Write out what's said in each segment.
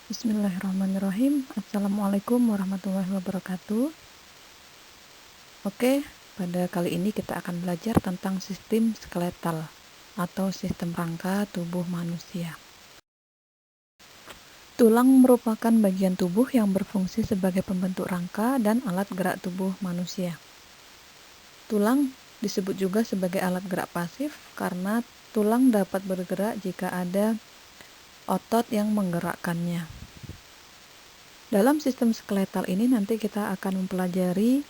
Bismillahirrahmanirrahim. Assalamualaikum warahmatullahi wabarakatuh. Oke, pada kali ini kita akan belajar tentang sistem skeletal atau sistem rangka tubuh manusia. Tulang merupakan bagian tubuh yang berfungsi sebagai pembentuk rangka dan alat gerak tubuh manusia. Tulang disebut juga sebagai alat gerak pasif karena tulang dapat bergerak jika ada otot yang menggerakkannya. Dalam sistem skeletal ini nanti kita akan mempelajari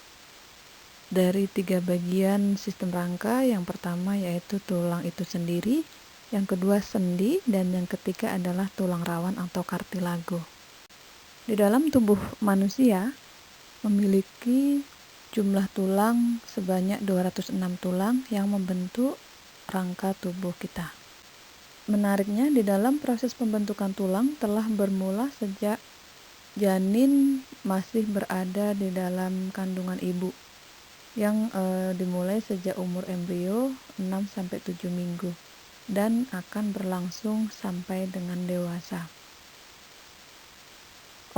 dari 3 bagian sistem rangka. Yang pertama yaitu tulang itu sendiri, yang kedua sendi, dan yang ketiga adalah tulang rawan atau kartilago. Di dalam tubuh manusia memiliki jumlah tulang sebanyak 206 tulang yang membentuk rangka tubuh kita. Menariknya, di dalam proses pembentukan tulang telah bermula sejak janin masih berada di dalam kandungan ibu yang dimulai sejak umur embrio 6-7 minggu dan akan berlangsung sampai dengan dewasa.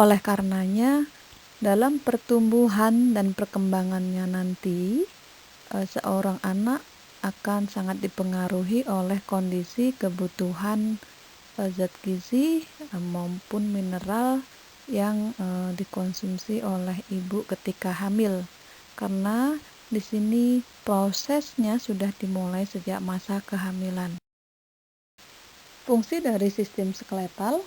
Oleh karenanya, dalam pertumbuhan dan perkembangannya nanti, seorang anak akan sangat dipengaruhi oleh kondisi kebutuhan zat gizi maupun mineral yang dikonsumsi oleh ibu ketika hamil, karena di sini prosesnya sudah dimulai sejak masa kehamilan. Fungsi dari sistem skeletal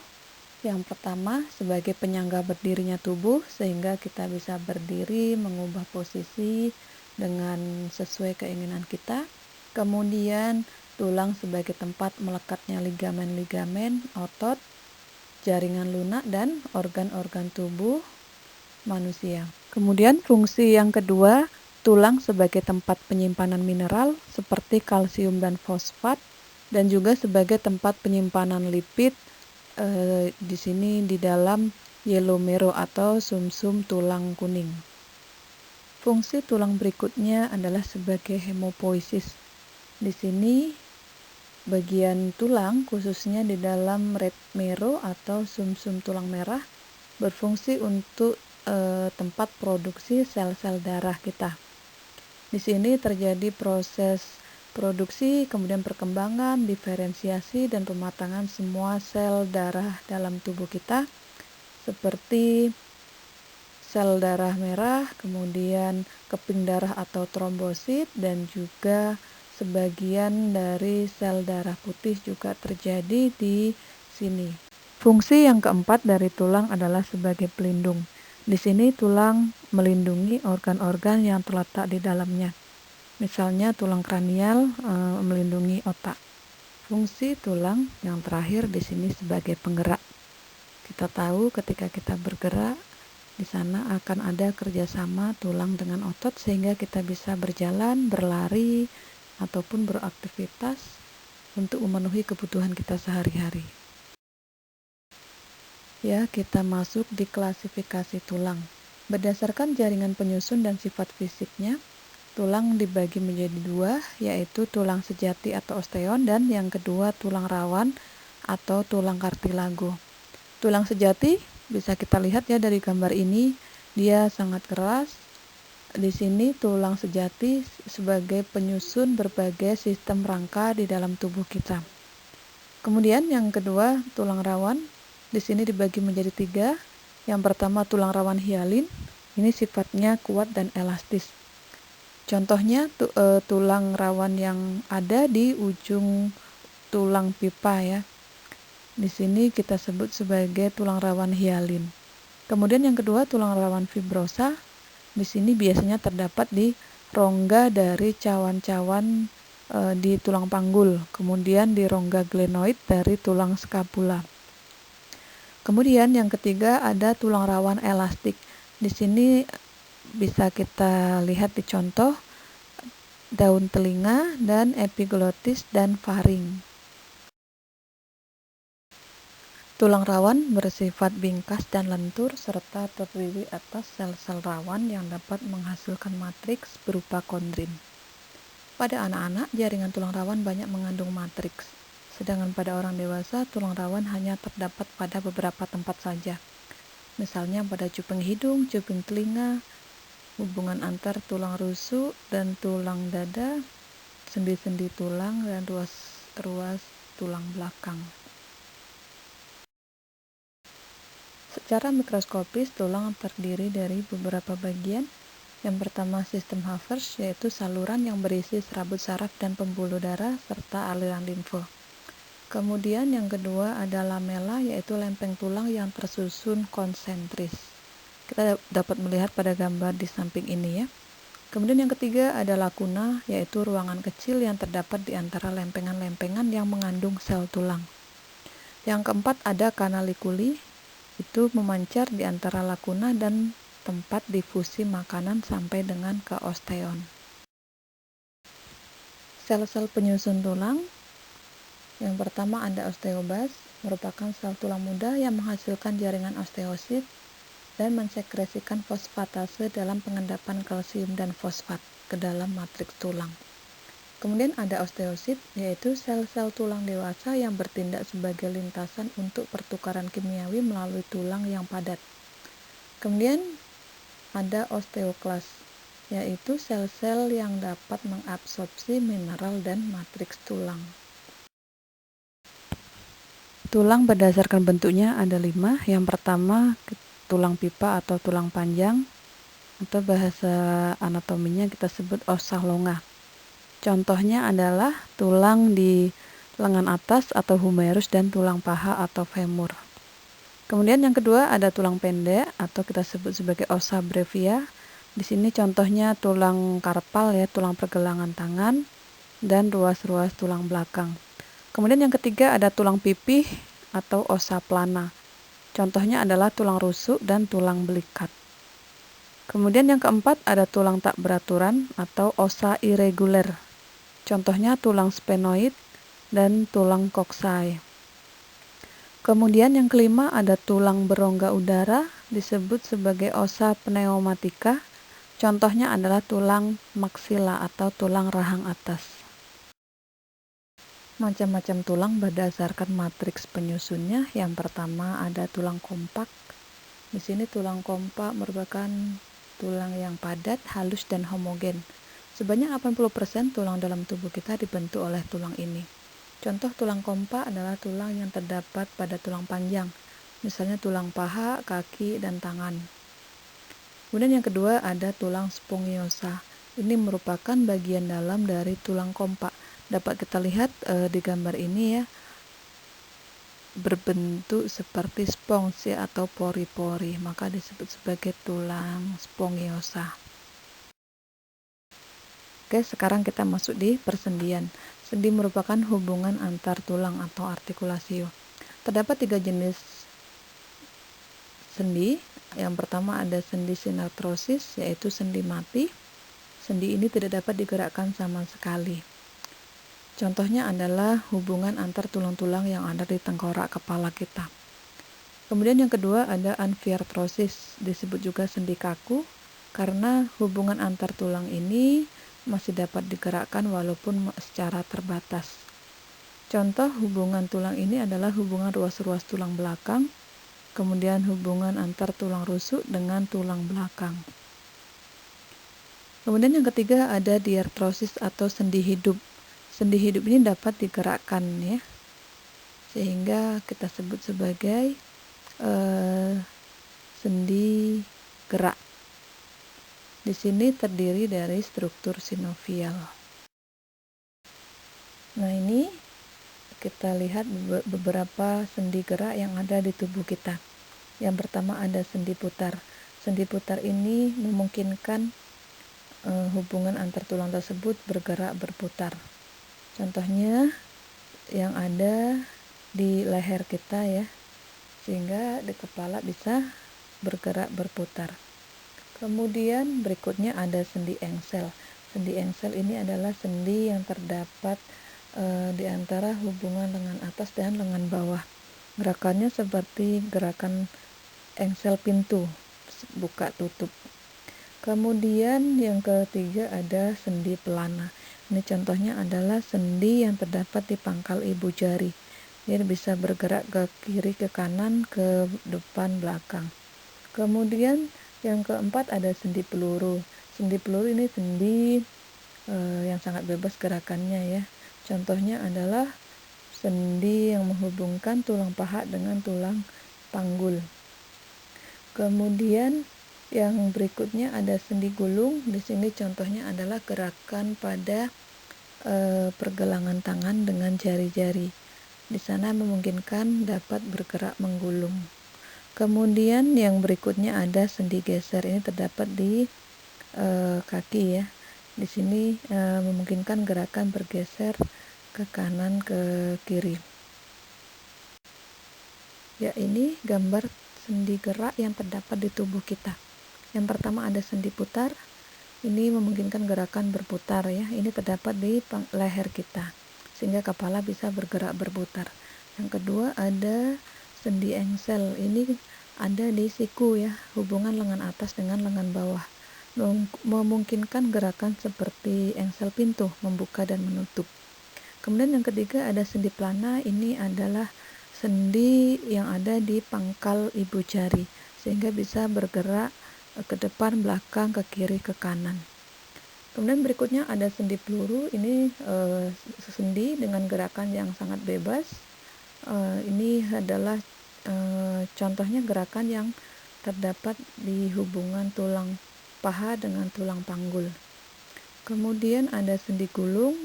yang pertama sebagai penyangga berdirinya tubuh sehingga kita bisa berdiri mengubah posisi dengan sesuai keinginan kita. Kemudian tulang sebagai tempat melekatnya ligamen-ligamen, otot, jaringan lunak, dan organ-organ tubuh manusia. Kemudian fungsi yang kedua, tulang sebagai tempat penyimpanan mineral seperti kalsium dan fosfat, dan juga sebagai tempat penyimpanan lipid di sini di dalam yellow marrow atau sumsum tulang kuning. Fungsi tulang berikutnya adalah sebagai hemopoiesis. Di sini bagian tulang khususnya di dalam red marrow atau sumsum tulang merah berfungsi untuk tempat produksi sel-sel darah kita. Di sini terjadi proses produksi, kemudian perkembangan, diferensiasi, dan pematangan semua sel darah dalam tubuh kita seperti sel darah merah, kemudian keping darah atau trombosit, dan juga sebagian dari sel darah putih juga terjadi di sini. Fungsi yang keempat dari tulang adalah sebagai pelindung. Di sini tulang melindungi organ-organ yang terletak di dalamnya. Misalnya tulang kranial melindungi otak. Fungsi tulang yang terakhir di sini sebagai penggerak. Kita tahu ketika kita bergerak, di sana akan ada kerjasama tulang dengan otot sehingga kita bisa berjalan, berlari, ataupun beraktivitas untuk memenuhi kebutuhan kita sehari-hari. Ya, kita masuk di klasifikasi tulang. Berdasarkan jaringan penyusun dan sifat fisiknya, tulang dibagi menjadi 2, yaitu tulang sejati atau osteon, dan yang kedua tulang rawan atau tulang kartilago. Tulang sejati bisa kita lihat ya dari gambar ini, dia sangat keras. Di sini tulang sejati sebagai penyusun berbagai sistem rangka di dalam tubuh kita. Kemudian yang kedua tulang rawan, di sini dibagi menjadi 3. Yang pertama tulang rawan hialin, ini sifatnya kuat dan elastis. Contohnya tulang rawan yang ada di ujung tulang pipa ya. Di sini kita sebut sebagai tulang rawan hialin. Kemudian yang kedua tulang rawan fibrosa. Di sini biasanya terdapat di rongga dari cawan-cawan di tulang panggul. Kemudian di rongga glenoid dari tulang skapula. Kemudian yang ketiga ada tulang rawan elastik. Di sini bisa kita lihat di contoh daun telinga dan epiglotis dan faring. Tulang rawan bersifat bingkas dan lentur serta terdiri atas sel-sel rawan yang dapat menghasilkan matriks berupa kondrin. Pada anak-anak, jaringan tulang rawan banyak mengandung matriks Sedangkan pada orang dewasa, tulang rawan hanya terdapat pada beberapa tempat saja. Misalnya pada cuping hidung, cuping telinga, hubungan antar tulang rusuk dan tulang dada, sendi-sendi tulang, dan ruas-ruas tulang belakang. Secara mikroskopis, tulang terdiri dari beberapa bagian. Yang pertama sistem Havers, yaitu saluran yang berisi serabut saraf dan pembuluh darah serta aliran limfe. Kemudian yang kedua ada lamela, yaitu lempeng tulang yang tersusun konsentris. Kita dapat melihat pada gambar di samping ini ya. Kemudian yang ketiga ada lakuna, yaitu ruangan kecil yang terdapat di antara lempengan-lempengan yang mengandung sel tulang. Yang keempat ada kanalikuli, itu memancar di antara lakuna dan tempat difusi makanan sampai dengan ke osteon. Sel-sel penyusun tulang. Yang pertama ada osteobas, merupakan sel tulang muda yang menghasilkan jaringan osteosit dan mensekresikan fosfatase dalam pengendapan kalsium dan fosfat ke dalam matriks tulang. Kemudian ada osteosit, yaitu sel-sel tulang dewasa yang bertindak sebagai lintasan untuk pertukaran kimiawi melalui tulang yang padat. Kemudian ada osteoklas, yaitu sel-sel yang dapat mengabsorpsi mineral dan matriks tulang. Tulang berdasarkan bentuknya ada 5. Yang pertama tulang pipa atau tulang panjang, atau bahasa anatominya kita sebut ossa longa. Contohnya adalah tulang di lengan atas atau humerus dan tulang paha atau femur. Kemudian yang kedua ada tulang pendek atau kita sebut sebagai ossa brevia. Di sini contohnya tulang karpal ya, tulang pergelangan tangan dan ruas-ruas tulang belakang. Kemudian yang ketiga ada tulang pipih atau ossa plana. Contohnya adalah tulang rusuk dan tulang belikat. Kemudian yang keempat ada tulang tak beraturan atau ossa irregular. Contohnya tulang sphenoid dan tulang coxae. Kemudian yang kelima ada tulang berongga udara, disebut sebagai ossa pneumatica. Contohnya adalah tulang maksila atau tulang rahang atas. Macam-macam tulang berdasarkan matriks penyusunnya. Yang pertama ada tulang kompak. Di sini tulang kompak merupakan tulang yang padat, halus dan homogen. Sebanyak 80% tulang dalam tubuh kita dibentuk oleh tulang ini. Contoh tulang kompak adalah tulang yang terdapat pada tulang panjang, misalnya tulang paha, kaki, dan tangan. Kemudian yang kedua ada tulang spongiosa. Ini merupakan bagian dalam dari tulang kompak. Dapat kita lihat di gambar ini ya, berbentuk seperti spons ya, atau pori-pori, maka disebut sebagai tulang spongiosa. Oke, sekarang kita masuk di persendian. Sendi merupakan hubungan antar tulang atau artikulasio. Terdapat 3 jenis sendi. Yang pertama ada sendi sinartrosis, yaitu sendi mati. Sendi ini tidak dapat digerakkan sama sekali. Contohnya adalah hubungan antar tulang-tulang yang ada di tengkorak kepala kita. Kemudian yang kedua ada anfiartrosis, disebut juga sendi kaku, karena hubungan antar tulang ini masih dapat digerakkan walaupun secara terbatas. Contoh hubungan tulang ini adalah hubungan ruas-ruas tulang belakang, kemudian hubungan antar tulang rusuk dengan tulang belakang. Kemudian yang ketiga ada diartrosis atau sendi hidup. Sendi hidup ini dapat digerakkan ya, sehingga kita sebut sebagai sendi gerak. Di sini terdiri dari struktur sinovial. Nah, ini kita lihat beberapa sendi gerak yang ada di tubuh kita. Yang pertama ada sendi putar. Sendi putar ini memungkinkan hubungan antar tulang tersebut bergerak berputar. Contohnya yang ada di leher kita ya, sehingga di kepala bisa bergerak berputar. Kemudian berikutnya ada sendi engsel. Sendi engsel ini adalah sendi yang terdapat di antara hubungan lengan atas dan lengan bawah. Gerakannya seperti gerakan engsel pintu, buka tutup. Kemudian yang ketiga ada sendi pelana. Ini contohnya adalah sendi yang terdapat di pangkal ibu jari. Dia bisa bergerak ke kiri, ke kanan, ke depan, belakang. Kemudian yang keempat ada sendi peluru. Sendi peluru ini sendi yang sangat bebas gerakannya ya. Contohnya adalah sendi yang menghubungkan tulang paha dengan tulang panggul. Kemudian yang berikutnya ada sendi gulung. Di sini contohnya adalah gerakan pada pergelangan tangan dengan jari-jari. Di sana memungkinkan dapat bergerak menggulung. Kemudian yang berikutnya ada sendi geser. Ini terdapat di kaki ya. Di sini memungkinkan gerakan bergeser ke kanan, ke kiri. Ya, ini gambar sendi gerak yang terdapat di tubuh kita. Yang pertama ada sendi putar. Ini memungkinkan gerakan berputar ya. Ini terdapat di leher kita, sehingga kepala bisa bergerak berputar. Yang kedua ada sendi engsel. Ini ada di siku ya, hubungan lengan atas dengan lengan bawah. Memungkinkan gerakan seperti engsel pintu, membuka dan menutup. Kemudian yang ketiga ada sendi plana. Ini adalah sendi yang ada di pangkal ibu jari, sehingga bisa bergerak ke depan, belakang, ke kiri, ke kanan. Kemudian berikutnya ada sendi peluru. Ini sendi dengan gerakan yang sangat bebas. Ini adalah contohnya gerakan yang terdapat di hubungan tulang paha dengan tulang panggul. Kemudian ada sendi gulung.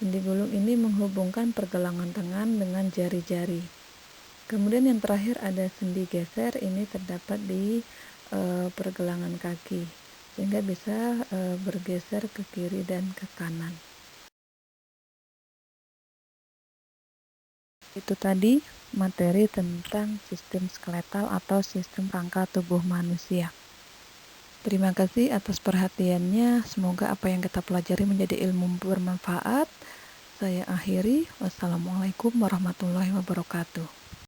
Sendi gulung ini menghubungkan pergelangan tangan dengan jari-jari. Kemudian yang terakhir ada sendi geser. Ini terdapat di pergelangan kaki, sehingga bisa bergeser ke kiri dan ke kanan. Itu tadi materi tentang sistem skeletal atau sistem rangka tubuh manusia. Terima kasih atas perhatiannya. Semoga apa yang kita pelajari menjadi ilmu bermanfaat. Saya akhiri. Wassalamualaikum warahmatullahi wabarakatuh.